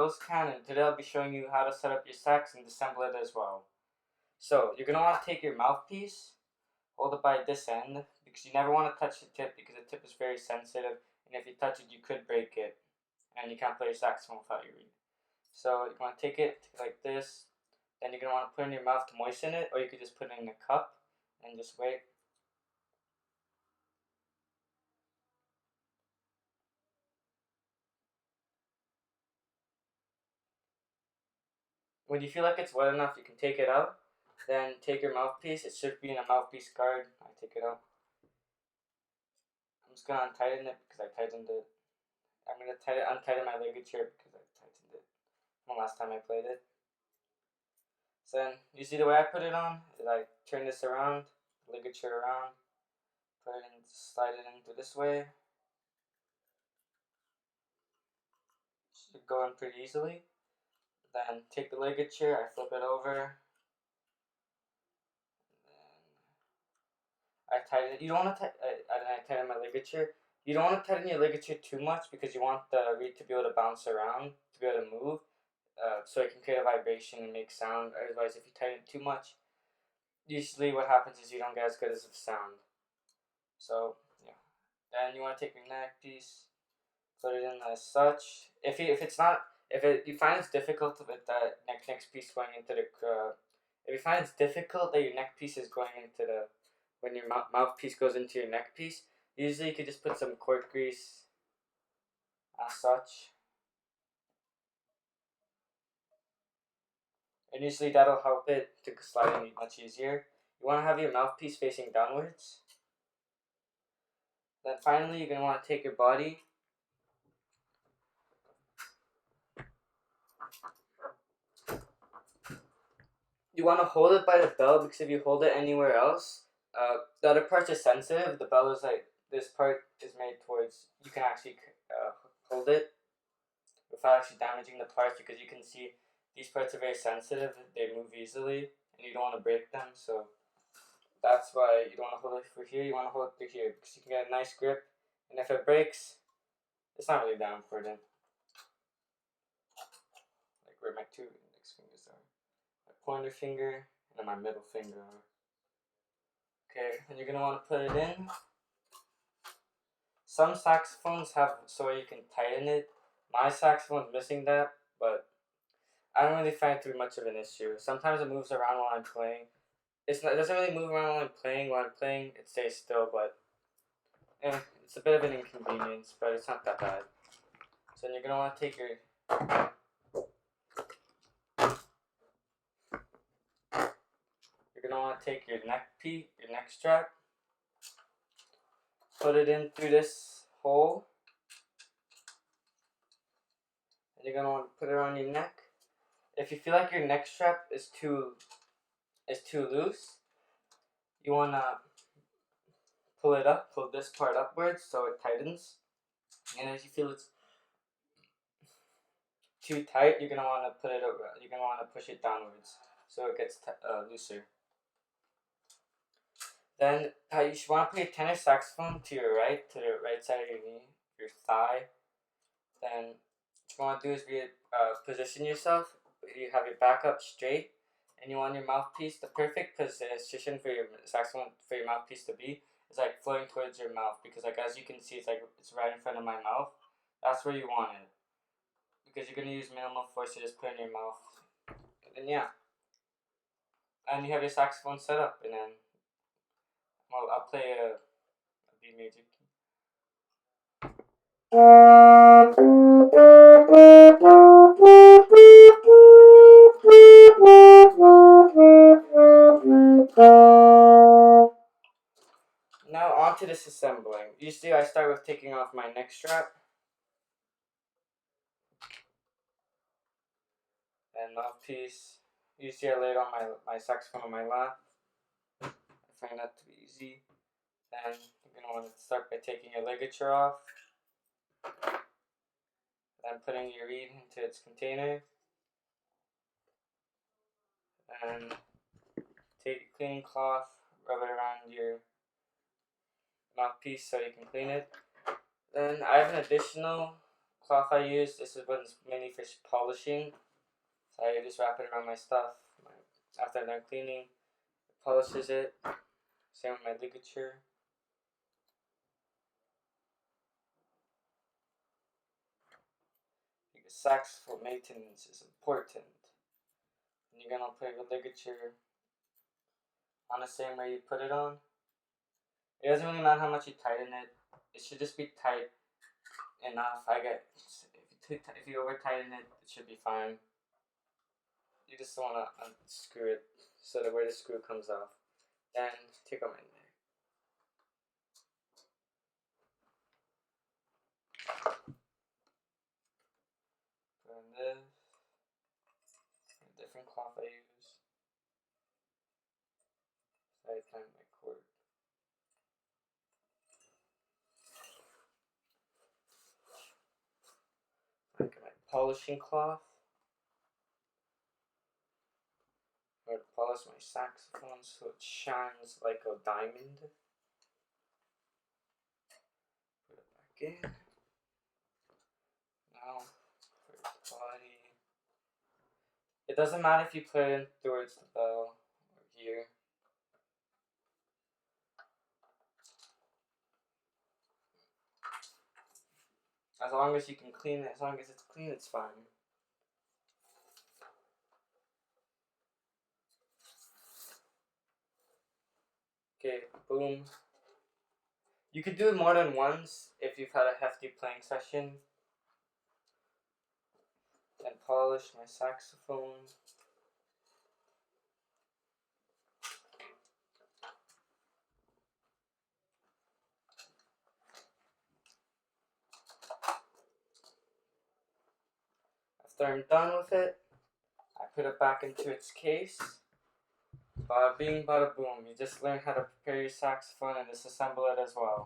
Ozkan, and today I'll be showing you how to set up your sax and disassemble it as well. So you're going to want to take your mouthpiece, hold it by this end, because you never want to touch the tip because the tip is very sensitive, and if you touch it you could break it, and you can't play your saxophone without your reed. So you're going to take it like this, then you're going to want to put it in your mouth to moisten it, or you could just put it in a cup and just wait. When you feel like it's wet enough, you can take it out. Then take your mouthpiece. It should be in a mouthpiece guard. I take it out. I'm just gonna untighten it because I tightened it. I'm gonna untighten my ligature because I tightened it from the last time I played it. So then, you see the way I put it on is I turn this around, ligature around, put it in, slide it into this way. Should go in pretty easily. Then take the ligature, I flip it over. I tighten it. You don't want to I tighten my ligature. You don't want to tighten your ligature too much because you want the reed to be able to bounce around, to be able to move, so it can create a vibration and make sound. Otherwise, if you tighten it too much, usually what happens is you don't get as good as of sound. So yeah. Then you want to take your neck piece, put it in as such. If you find it's difficult with that next piece going into the if you find it's difficult that your neck piece is going into the when your mouthpiece goes into your neck piece, usually you could just put some cork grease as such. And usually that'll help it to slide in much easier. You want to have your mouthpiece facing downwards. Then finally you're going to want to take your body. You want to hold it by the bell because if you hold it anywhere else, the other parts are sensitive. The bell is like, this part is made towards, you can actually hold it without actually damaging the parts because you can see these parts are very sensitive. They move easily and you don't want to break them. So that's why you don't want to hold it for here. You want to hold it through here because you can get a nice grip. And if it breaks, it's not really that important. Like where my two index fingers are. My pointer finger and my middle finger are. Okay, and you're going to want to put it in. Some saxophones have so you can tighten it. My saxophone's missing that, but I don't really find it to be much of an issue. Sometimes it moves around while I'm playing. It doesn't really move around while I'm playing. While I'm playing, it stays still, but it's a bit of an inconvenience, but it's not that bad. So then you're gonna want to take your neck strap, put it in through this hole, and you're gonna want to put it around your neck. If you feel like your neck strap is too loose, you wanna pull this part upwards so it tightens. And if you feel it's too tight, you're gonna want to push it downwards so it gets looser. Then you should want to put your tenor saxophone to the right side of your knee, your thigh. Then what you want to do is position yourself. You have your back up straight, and you want your mouthpiece. The perfect position for your saxophone for your mouthpiece to be is like floating towards your mouth because like as you can see, it's right in front of my mouth. That's where you want it because you're gonna use minimal force to just put in your mouth. And then yeah, and you have your saxophone set up, and then I'll play a B major key. Now on to disassembling. Usually I start with taking off my neck strap. And mouthpiece. Usually I lay it on my saxophone on my lap. I find that to be easy. Then you're going to want to start by taking your ligature off. Then putting your reed into its container. And take a clean cloth, rub it around your mouthpiece so you can clean it. Then I have an additional cloth I use, this is one's mainly for polishing. So I just wrap it around my stuff. After I'm done cleaning, it polishes it. Same with my ligature. Because saxophone maintenance is important. And you're gonna put your ligature on the same way you put it on. It doesn't really matter how much you tighten it. It should just be tight enough. If you over tighten it, it should be fine. You just want to unscrew it so that where the screw comes off. Then take them in there. Put on this. A different cloth I use. So I find my cord. I get my polishing cloth. I'm going to polish my saxophone so it shines like a diamond. Put it back in. Now, for the body. It doesn't matter if you put it in towards the bell or here. As long as you can clean it, as long as it's clean, it's fine. Okay, boom. You could do it more than once if you've had a hefty playing session. Then polish my saxophone. After I'm done with it, I put it back into its case. Bada bing, bada boom. You just learn how to prepare your saxophone and disassemble it as well.